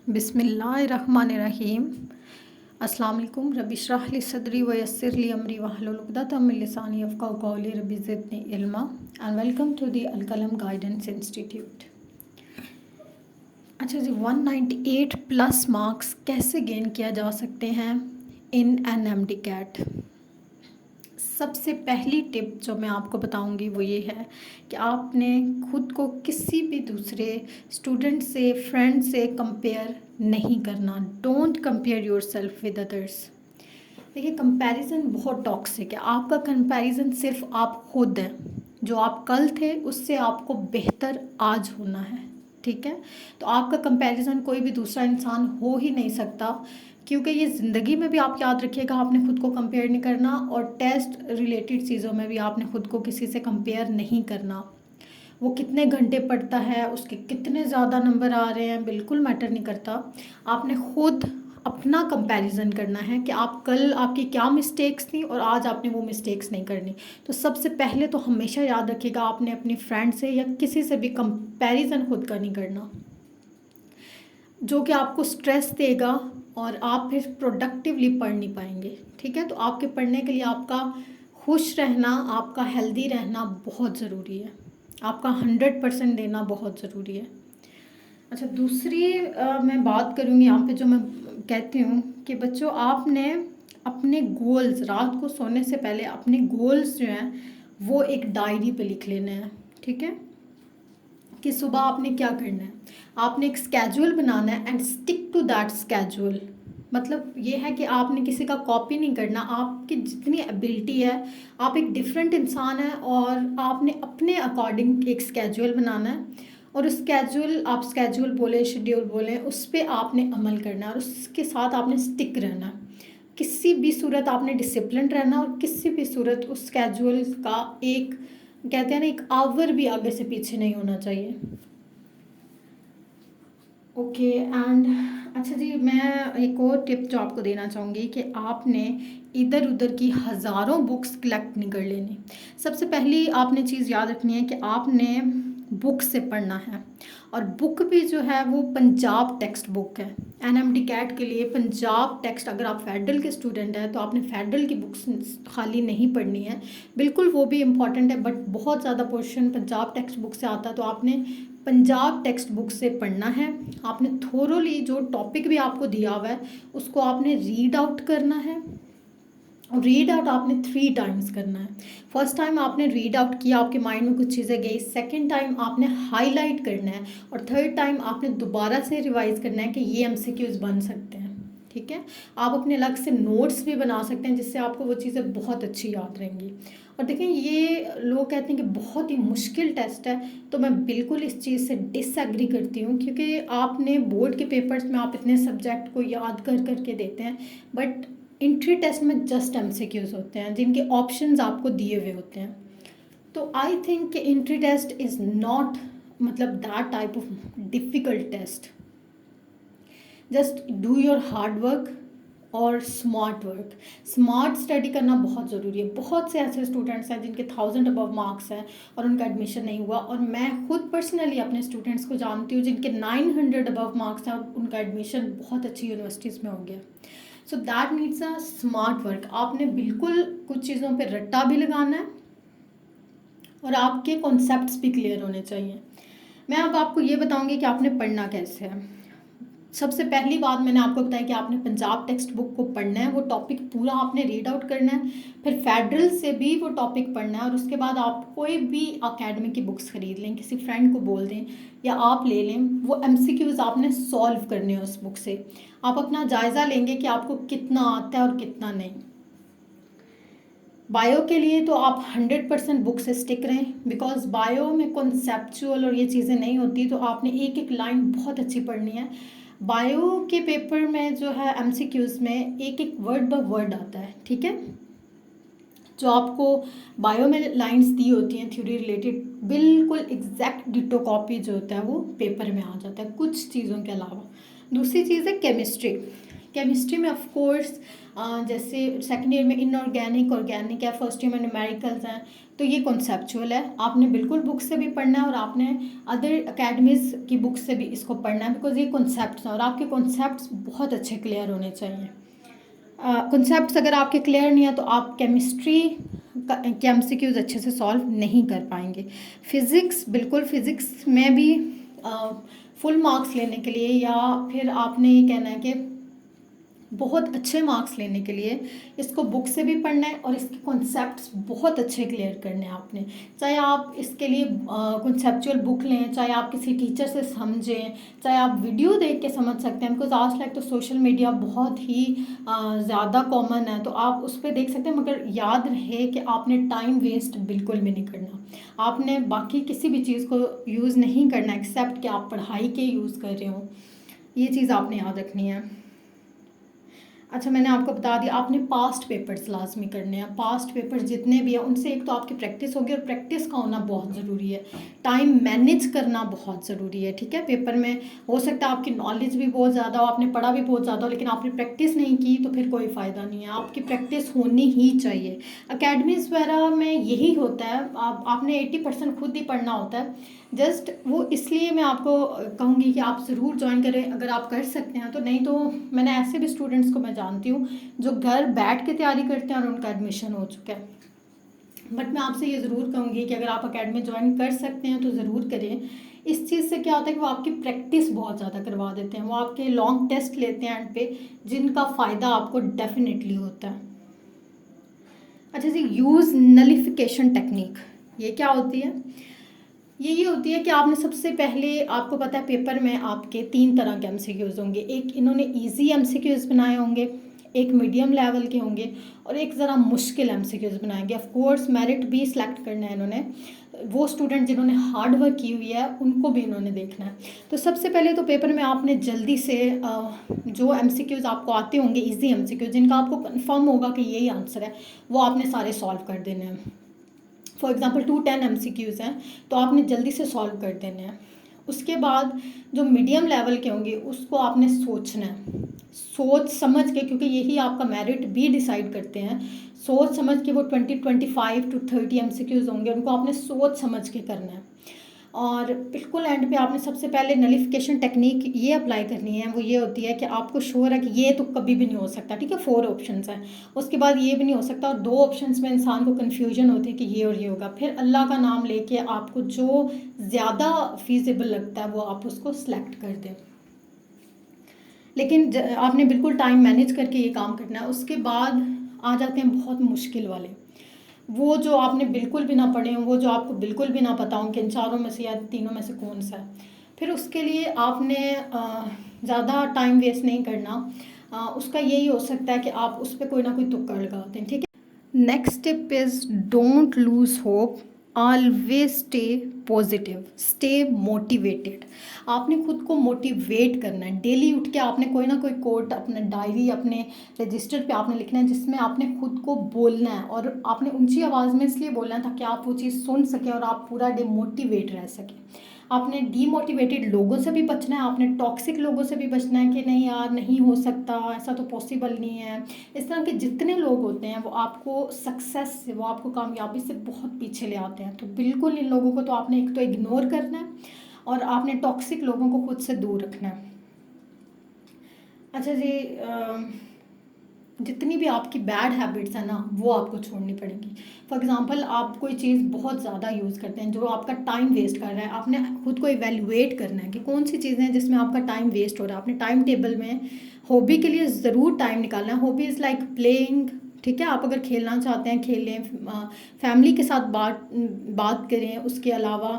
बिस्मिल्लाहिर्रहमानिर्रहीम। अस्सलाम वालेकुम। रब्बि इश्रह ली सदरी व यस्सिर ली अमरी वहलुल उक़दतम मिन लिसानी यफ़क़हू क़ौली। रब्बि ज़िदनी इल्मा and welcome to the Al-Qalam guidance institute. अच्छा जी, 198 प्लस मार्क्स कैसे गेन किया जा सकते हैं इन एनएमडी कैट। सबसे पहली टिप जो मैं आपको बताऊंगी वो ये है कि आपने खुद को किसी भी दूसरे स्टूडेंट से, फ्रेंड से कंपेयर नहीं करना। Don't compare yourself with others. देखिए, कंपैरिजन बहुत टॉक्सिक है। आपका कंपैरिजन सिर्फ आप खुद हैं। जो आप कल थे उससे आपको बेहतर आज होना है, ठीक है। तो आपका कंपैरिजन कोई भी दूसरा इंसान हो ही नहीं सकता, क्योंकि ये ज़िंदगी में भी आप याद रखिएगा, आपने खुद को कंपेयर नहीं करना, और टेस्ट रिलेटेड चीज़ों में भी आपने खुद को किसी से कंपेयर नहीं करना। वो कितने घंटे पढ़ता है, उसके कितने ज़्यादा नंबर आ रहे हैं, बिल्कुल मैटर नहीं करता। आपने खुद अपना कंपैरिजन करना है कि आप कल आपकी क्या मिस्टेक्स थी और आज आपने वो मिस्टेक्स नहीं करनी। तो सबसे पहले तो हमेशा याद रखिएगा, आपने अपनी फ्रेंड से या किसी से भी कंपैरिजन खुद का नहीं करना, जो कि आपको स्ट्रेस देगा और आप फिर प्रोडक्टिवली पढ़ नहीं पाएंगे, ठीक है। तो आपके पढ़ने के लिए आपका खुश रहना, आपका हेल्दी रहना बहुत ज़रूरी है। आपका 100% देना बहुत ज़रूरी है। अच्छा, दूसरी मैं बात करूँगी यहाँ पे, जो मैं कहती हूँ कि बच्चों, आपने अपने गोल्स रात को सोने से पहले अपने गोल्स जो हैं वो एक डायरी पे लिख लेने हैं, ठीक है। कि सुबह आपने क्या करना है, आपने एक स्केड्यूल बनाना है and stick to that schedule. मतलब ये है कि आपने किसी का कॉपी नहीं करना। आपकी जितनी एबिलिटी है, आप एक डिफरेंट इंसान है और आपने अपने अकॉर्डिंग एक स्केड्यूल बनाना है, और उस स्केड्यूल, आप स्केड्यूल बोले, शेड्यूल बोले, उस पर आपने अमल करना है और उसके साथ आपने स्टिक रहना है। किसी भी सूरत आपने डिसिप्लिन रहना, और किसी भी सूरत उस स्केड्यूल का एक, कहते हैं ना, एक आवर भी आगे से पीछे नहीं होना चाहिए। ओके एंड अच्छा जी, मैं एक और टिप जो आपको देना चाहूँगी कि आपने इधर उधर की हज़ारों बुक्स कलेक्ट नहीं कर लेनी। सबसे पहली आपने चीज़ याद रखनी है कि आपने बुक से पढ़ना है, और बुक भी जो है वो पंजाब टेक्स्ट बुक है। एनएमडी कैट के लिए पंजाब टेक्स्ट, अगर आप फेडरल के स्टूडेंट हैं तो आपने फेडरल की बुक्स खाली नहीं पढ़नी है, बिल्कुल वो भी इम्पॉर्टेंट है, बट बहुत ज़्यादा पोर्शन पंजाब टेक्स्ट बुक से आता है, तो आपने पंजाब टेक्स्ट बुक से पढ़ना है। आपने थोरोली जो टॉपिक भी आपको दिया हुआ है उसको आपने रीड आउट करना है, और रीड आउट आपने 3 टाइम्स करना है। फर्स्ट टाइम आपने रीड आउट किया, आपके माइंड में कुछ चीज़ें गई, सेकंड टाइम आपने हाईलाइट करना है, और थर्ड टाइम आपने दोबारा से रिवाइज करना है कि ये एमसीक्यूज बन सकते हैं, ठीक है। आप अपने अलग से नोट्स भी बना सकते हैं, जिससे आपको वो चीज़ें बहुत अच्छी याद रहेंगी। और देखें, ये लोग कहते हैं कि बहुत ही मुश्किल टेस्ट है, तो मैं बिल्कुल इस चीज़ से डिसएग्री करती हूँ, क्योंकि आपने बोर्ड के पेपर्स में आप इतने सब्जेक्ट को याद कर करके देते हैं, बट एंट्री टेस्ट में जस्ट एमसीक्यूज होते हैं जिनके ऑप्शंस आपको दिए हुए होते हैं। तो आई थिंक कि एंट्री टेस्ट इज़ नॉट, मतलब that type of difficult test. Just do your hard work और स्मार्ट वर्क। स्मार्ट स्टडी करना बहुत ज़रूरी है। बहुत से ऐसे स्टूडेंट्स हैं जिनके 1000 अबव मार्क्स हैं और उनका एडमिशन नहीं हुआ, और मैं खुद पर्सनली अपने स्टूडेंट्स को जानती हूँ जिनके 900 अबव मार्क्स हैं और उनका एडमिशन बहुत अच्छी यूनिवर्सिटीज़ में हो गया। So that needs a smart work. आपने बिल्कुल कुछ चीज़ों पे रट्टा भी लगाना है, और आपके कॉन्सेप्ट्स भी क्लियर होने चाहिए। मैं अब आपको ये बताऊंगी कि आपने पढ़ना कैसे है। सबसे पहली बात मैंने आपको बताया कि आपने पंजाब टेक्स्ट बुक को पढ़ना है, वो टॉपिक पूरा आपने रीड आउट करना है, फिर फेडरल से भी वो टॉपिक पढ़ना है, और उसके बाद आप कोई भी अकेडमिक की बुक्स खरीद लें, किसी फ्रेंड को बोल दें या आप ले लें, वो एमसीक्यूज आपने सॉल्व करने हैं उस बुक से। आप अपना जायज़ा लेंगे कि आपको कितना आता है और कितना नहीं। बायो के लिए तो आप 100% बुक से स्टिक रहें, बिकॉज बायो में कॉन्सेप्चुअल और ये चीज़ें नहीं होती, तो आपने एक एक लाइन बहुत अच्छी पढ़नी है। बायो के पेपर में जो है एमसीक्यूज में एक एक वर्ड बाय वर्ड आता है, ठीक है। जो आपको बायो में लाइंस दी होती हैं थ्योरी रिलेटेड, बिल्कुल एग्जैक्ट डिटो कॉपी जो होता है वो पेपर में आ जाता है, कुछ चीज़ों के अलावा। दूसरी चीज़ है केमिस्ट्री। केमिस्ट्री में ऑफ कोर्स जैसे सेकेंड ईयर में इनऑर्गेनिक, ऑर्गेनिक है, फर्स्ट ईयर में न्यूमेरिकल्स हैं, तो ये कॉन्सेप्चुअल है। आपने बिल्कुल बुक से भी पढ़ना है और आपने अदर एकेडमीज़ की बुक से भी इसको पढ़ना है, बिकॉज ये कॉन्सेप्ट्स हैं और आपके कॉन्सेप्ट्स बहुत अच्छे क्लियर होने चाहिए। कॉन्सेप्ट्स अगर आपके क्लियर नहीं है तो आप केमिस्ट्री के एमसीक्यूज अच्छे से सॉल्व नहीं कर पाएंगे। फिज़िक्स, बिल्कुल फिज़िक्स में भी फुल मार्क्स लेने के लिए या फिर आपने ये कहना है कि बहुत अच्छे मार्क्स लेने के लिए इसको बुक से भी पढ़ना है और इसके कॉन्सेप्ट्स बहुत अच्छे क्लियर करने हैं आपने। चाहे आप इसके लिए कॉन्सेप्चुअल बुक लें, चाहे आप किसी टीचर से समझें, चाहे आप वीडियो देख के समझ सकते हैं, बिकॉज आज लाइक तो सोशल मीडिया बहुत ही ज़्यादा कॉमन है, तो आप उस पर देख सकते हैं। मगर याद रहे कि आपने टाइम वेस्ट बिल्कुल भी नहीं करना। आपने बाकी किसी भी चीज़ को यूज़ नहीं करना एक्सेप्ट कि आप पढ़ाई के यूज़ कर रहे हो। ये चीज़ आपने याद रखनी है। अच्छा, मैंने आपको बता दिया आपने पास्ट पेपर्स लाजमी करने हैं। पास्ट पेपर्स जितने भी हैं उनसे एक तो आपकी प्रैक्टिस होगी और प्रैक्टिस का होना बहुत ज़रूरी है। टाइम मैनेज करना बहुत ज़रूरी है, ठीक है। पेपर में हो सकता है आपकी नॉलेज भी बहुत ज़्यादा हो, आपने पढ़ा भी बहुत ज़्यादा हो, लेकिन आपने प्रैक्टिस नहीं की तो फिर कोई फ़ायदा नहीं है। आपकी प्रैक्टिस होनी ही चाहिए। अकेडमीज़ वगैरह में यही होता है, आपने 80% खुद ही पढ़ना होता है। जस्ट वो इसलिए मैं आपको कहूँगी कि आप ज़रूर ज्वाइन करें अगर आप कर सकते हैं तो। नहीं तो मैंने ऐसे भी स्टूडेंट्स को मैं जानती हूँ जो घर बैठ के तैयारी करते हैं और उनका एडमिशन हो चुका है। बट मैं आपसे ये ज़रूर कहूँगी कि अगर आप अकेडमी ज्वाइन कर सकते हैं तो ज़रूर करें। इस चीज़ से क्या होता है कि वो आपकी प्रैक्टिस बहुत ज़्यादा करवा देते हैं, वो आपके लॉन्ग टेस्ट लेते हैं एंड पे, जिनका फ़ायदा आपको डेफिनेटली होता है। अच्छा जी, यूज़ नलिफिकेशन टेक्निक, ये क्या होती है? ये होती है कि आपने सबसे पहले, आपको पता है पेपर में आपके 3 तरह के एमसीक्यूज़ होंगे। एक इन्होंने इजी एमसीक्यूज़ बनाए होंगे, एक मीडियम लेवल के होंगे और एक ज़रा मुश्किल एमसीक्यूज़ बनाएंगे। ऑफ कोर्स मेरिट भी सिलेक्ट करना है इन्होंने। वो स्टूडेंट जिन्होंने हार्ड वर्क की हुई है उनको भी इन्होंने देखना है। तो सबसे पहले तो पेपर में आपने जल्दी से जो एमसीक्यूज़ आपको आते होंगे, इजी एमसीक्यूज़ जिनका आपको कंफर्म होगा कि यही आंसर है, वो आपने सारे सॉल्व कर देने हैं। फॉर एग्ज़ाम्पल 210 MCQs हैं तो आपने जल्दी से सॉल्व कर देने हैं। उसके बाद जो मीडियम लेवल के होंगे उसको आपने सोचना है, सोच समझ के, क्योंकि यही आपका मेरिट भी डिसाइड करते हैं। सोच समझ के वो 25 to 30 MCQs होंगे, उनको आपने सोच समझ के करना है। और बिल्कुल एंड पे आपने सबसे पहले नलिफिकेशन टेक्निक ये अप्लाई करनी है। वो ये होती है कि आपको श्योर है कि ये तो कभी भी नहीं हो सकता, ठीक है। 4 ऑप्शंस हैं, उसके बाद ये भी नहीं हो सकता और 2 ऑप्शंस में इंसान को कन्फ्यूजन होती है कि ये और ये होगा। फिर अल्लाह का नाम लेके आपको जो ज़्यादा फीजिबल लगता है वो आप उसको सिलेक्ट कर दें। लेकिन आपने बिल्कुल टाइम मैनेज करके ये काम करना है। उसके बाद आ जाते हैं बहुत मुश्किल वाले, वो जो आपने बिल्कुल भी ना पढ़े हों, वो जो आपको बिल्कुल भी ना पता हो कि इन चारों में से या तीनों में से कौन सा है। फिर उसके लिए आपने ज़्यादा टाइम वेस्ट नहीं करना। उसका यही हो सकता है कि आप उस पर कोई ना कोई तुक्का लगाते हैं, ठीक है। Next step is don't lose hope, always stay positive, stay motivated. आपने खुद को मोटिवेट करना है। डेली उठ के आपने कोई ना कोई कोट अपना डायरी, अपने रजिस्टर पे आपने लिखना है जिसमें आपने खुद को बोलना है और आपने ऊंची आवाज़ में इसलिए बोलना है ताकि आप वो चीज़ सुन सकें और आप पूरा डे मोटिवेट रह सकें। आपने डीमोटिवेटेड लोगों से भी बचना है, आपने टॉक्सिक लोगों से भी बचना है कि नहीं यार नहीं हो सकता, ऐसा तो पॉसिबल नहीं है। इस तरह के जितने लोग होते हैं वो आपको सक्सेस से, वो आपको कामयाबी से बहुत पीछे ले आते हैं। तो बिल्कुल इन लोगों को तो आपने एक तो इग्नोर करना है और आपने टॉक्सिक लोगों को खुद से दूर रखना है। अच्छा जी, जितनी भी आपकी बैड हैबिट्स हैं ना वो आपको छोड़नी पड़ेंगी। फॉर एग्ज़ाम्पल आप कोई चीज़ बहुत ज़्यादा यूज़ करते हैं जो आपका टाइम वेस्ट कर रहा है, आपने खुद को इवेल्युएट करना है कि कौन सी चीज़ें हैं जिसमें आपका टाइम वेस्ट हो रहा है। आपने टाइम टेबल में हॉबी के लिए ज़रूर टाइम निकालना है। हॉबी इज़ लाइक प्लेइंग, ठीक है। आप अगर खेलना चाहते हैं खेलें, फैमिली के साथ बात करें। उसके अलावा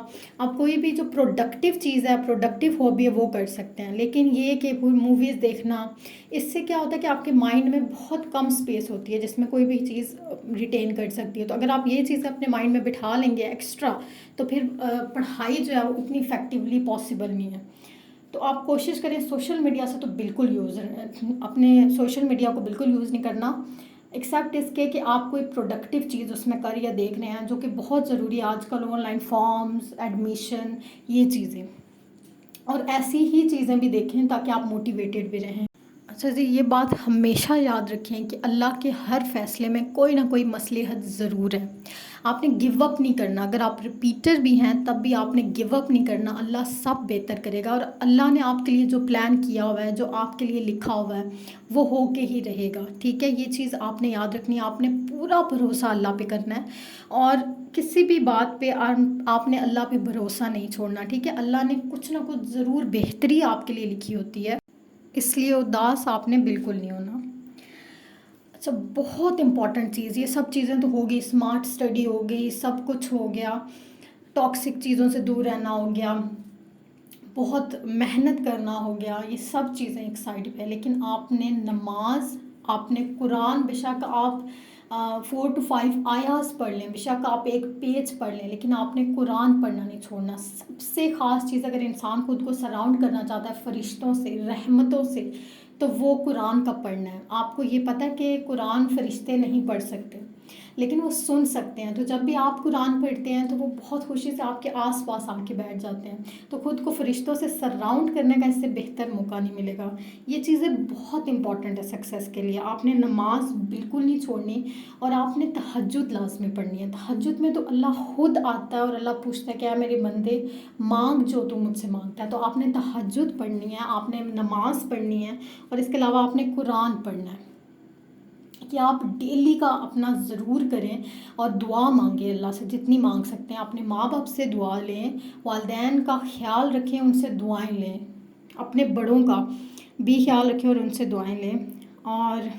आप कोई भी जो प्रोडक्टिव चीज़ है, प्रोडक्टिव हॉबी है वो कर सकते हैं। लेकिन ये कि मूवीज़ देखना, इससे क्या होता है कि आपके माइंड में बहुत कम स्पेस होती है जिसमें कोई भी चीज़ रिटेन कर सकती है। तो अगर आप ये चीज़ अपने माइंड में बिठा लेंगे एक्स्ट्रा तो फिर पढ़ाई जो है वो उतनी इफेक्टिवली पॉसिबल नहीं है। तो आप कोशिश करें सोशल मीडिया से तो बिल्कुल अपने सोशल मीडिया को बिल्कुल यूज़ नहीं करना, एक्सेप्ट इसके कि आप कोई प्रोडक्टिव चीज़ उसमें कर या देख रहे हैं जो कि बहुत ज़रूरी है आजकल, ऑनलाइन फॉर्म्स, एडमिशन, ये चीज़ें। और ऐसी ही चीज़ें भी देखें ताकि आप मोटिवेटेड भी रहें। अच्छा जी, ये बात हमेशा याद रखें कि अल्लाह के हर फ़ैसले में कोई ना कोई मसलहत ज़रूर है। आपने गिव अप नहीं करना, अगर आप रिपीटर भी हैं तब भी आपने गिव अप नहीं करना, अल्लाह सब बेहतर करेगा और अल्लाह ने आपके लिए जो प्लान किया हुआ है, जो आपके लिए लिखा हुआ है, वो हो के ही रहेगा, ठीक है? ये चीज़ आपने याद रखनी है, आपने पूरा भरोसा अल्लाह पे करना है और किसी भी बात पे आपने अल्लाह पे भरोसा नहीं छोड़ना, ठीक है? अल्लाह ने कुछ ना कुछ ज़रूर बेहतरी आपके लिए लिखी होती है। इसलिए उदास आपने बिल्कुल नहीं होना। अच्छा, बहुत इम्पॉर्टेंट चीज़, ये सब चीज़ें तो हो गई, स्मार्ट स्टडी हो गई, सब कुछ हो गया, टॉक्सिक चीज़ों से दूर रहना हो गया, बहुत मेहनत करना हो गया, ये सब चीज़ें एक साइड पे है, लेकिन आपने नमाज, आपने कुरान, बेशक आप 4 to 5 आयास पढ़ लें, बेशक आप एक पेज पढ़ लें, लेकिन आपने कुरान पढ़ना नहीं छोड़ना। सबसे ख़ास चीज़, अगर इंसान खुद को सराउंड करना चाहता है फ़रिश्तों से, रहमतों से, तो वो कुरान का पढ़ना है। आपको ये पता है कि कुरान फ़रिश्ते नहीं पढ़ सकते, लेकिन वो सुन सकते हैं। तो जब भी आप कुरान पढ़ते हैं तो वो बहुत खुशी से आपके आस-पास आके बैठ जाते हैं। तो खुद को फ़रिश्तों से सराउंड करने का इससे बेहतर मौका नहीं मिलेगा। ये चीज़ें बहुत इम्पॉर्टेंट है सक्सेस के लिए। आपने नमाज़ बिल्कुल नहीं छोड़नी और आपने तहज्जुद लाज़मी पढ़नी है। तहज्जुद में तो अल्लाह खुद आता है और अल्लाह पूछता है, क्या मेरे बंदे माँग जो तू मुझसे माँगता है। तो आपने तहज्जुद पढ़नी है, आपने नमाज़ पढ़नी है और इसके अलावा आपने कुरान पढ़ना है कि आप डेली का अपना ज़रूर करें और दुआ मांगें अल्लाह से, जितनी मांग सकते हैं। अपने माँ बाप से दुआ लें, वालिदैन का ख्याल रखें, उनसे दुआएं लें, अपने बड़ों का भी ख्याल रखें और उनसे दुआएं लें। और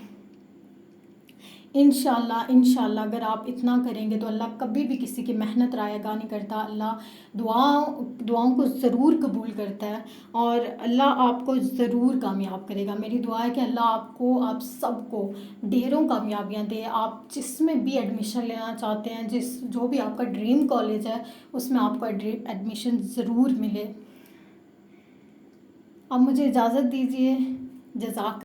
इंशाल्लाह इंशाल्लाह अगर आप इतना करेंगे तो अल्लाह कभी भी किसी की मेहनत ज़ाया नहीं करता। अल्लाह दुआओं को ज़रूर कबूल करता है और अल्लाह आपको ज़रूर कामयाब करेगा। मेरी दुआ है कि अल्लाह आपको, आप सबको ढेरों कामयाबियाँ दे। आप जिसमें भी एडमिशन लेना चाहते हैं, जो भी आपका ड्रीम कॉलेज है, उसमें आपका एडमिशन ज़रूर मिले। अब मुझे इजाज़त दीजिए। जज़ाक